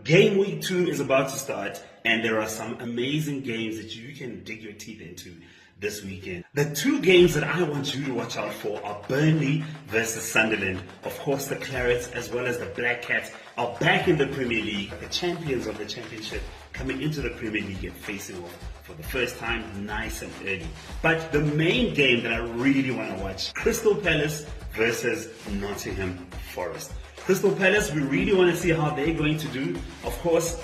Game week 2 is about to start, and there are some amazing games that you can dig your teeth into this weekend. The two games that I want you to watch out for are Burnley versus Sunderland. Of course, the Clarets as well as the Black Cats are back in the Premier League, the champions of the championship coming into the Premier League and facing off for the first time nice and early. But the main game that I really want to watch, Crystal Palace versus Nottingham Forest. Crystal Palace, we really want to see how they're going to do. Of course,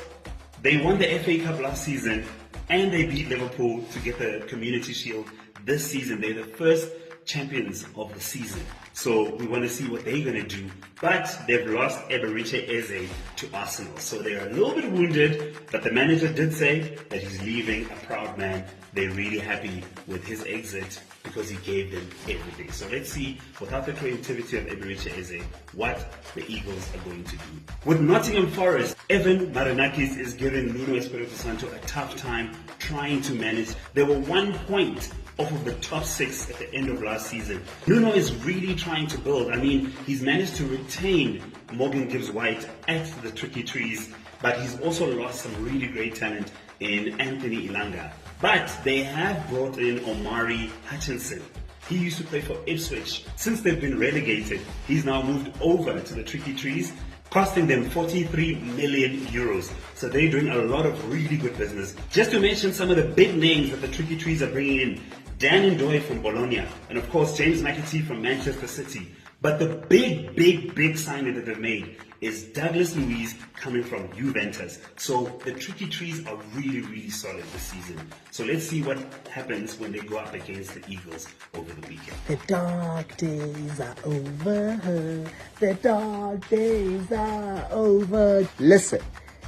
they won the FA Cup last season and they beat Liverpool to get the Community Shield this season. They're the first champions of the season. So we want to see what they're going to do. But they've lost Eberechi Eze to Arsenal. So they're a little bit wounded, but the manager did say that he's leaving a proud man. They're really happy with his exit because he gave them everything. So let's see, without the creativity of Eberechi Eze, what the Eagles are going to do. With Nottingham Forest, Evan Marinakis is giving Nuno Espirito Santo a tough time trying to manage. They were 1 point off of the top 6 at the end of last season. Nuno is really trying to build. I mean, he's managed to retain Morgan Gibbs-White at the Tricky Trees, but he's also lost some really great talent in Anthony Ilanga. But they have brought in Omari Hutchinson. He used to play for Ipswich. Since they've been relegated, he's now moved over to the Tricky Trees, costing them 43 million euros. So they're doing a lot of really good business. Just to mention some of the big names that the Tricky Trees are bringing in: Dan Ndoye from Bologna, and of course James McAtee from Manchester City. But the big signing that they've made is Douglas Luiz coming from Juventus. So the Tricky Trees are really solid this season. So let's see what happens when they go up against the Eagles over the weekend. The dark days are over. The dark days are over. Listen,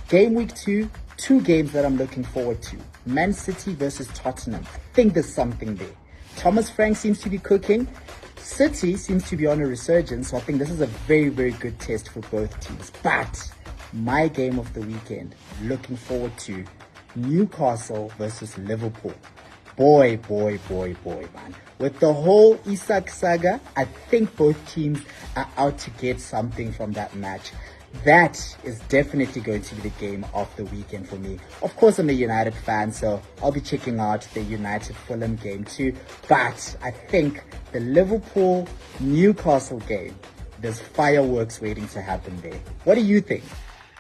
game week 2, 2 games that I'm looking forward to. Man City versus Tottenham. I think there's something there. Thomas Frank seems to be cooking. City seems to be on a resurgence, so I think this is a very good test for both teams. But my game of the weekend, looking forward to Newcastle versus Liverpool. Boy, man. With the whole Isak saga, I think both teams are out to get something from that match. That is definitely going to be the game of the weekend for me. Of course, I'm a United fan, so I'll be checking out the United Fulham game too. But I think the Liverpool-Newcastle game, there's fireworks waiting to happen there. What do you think?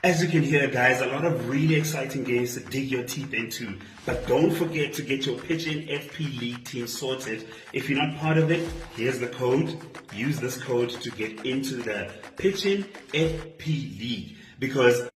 As you can hear, guys, a lot of really exciting games to dig your teeth into. But don't forget to get your Pitch-In FPLeague team sorted. If you're not part of it, here's the code. Use this code to get into the Pitch-In FPLeague, because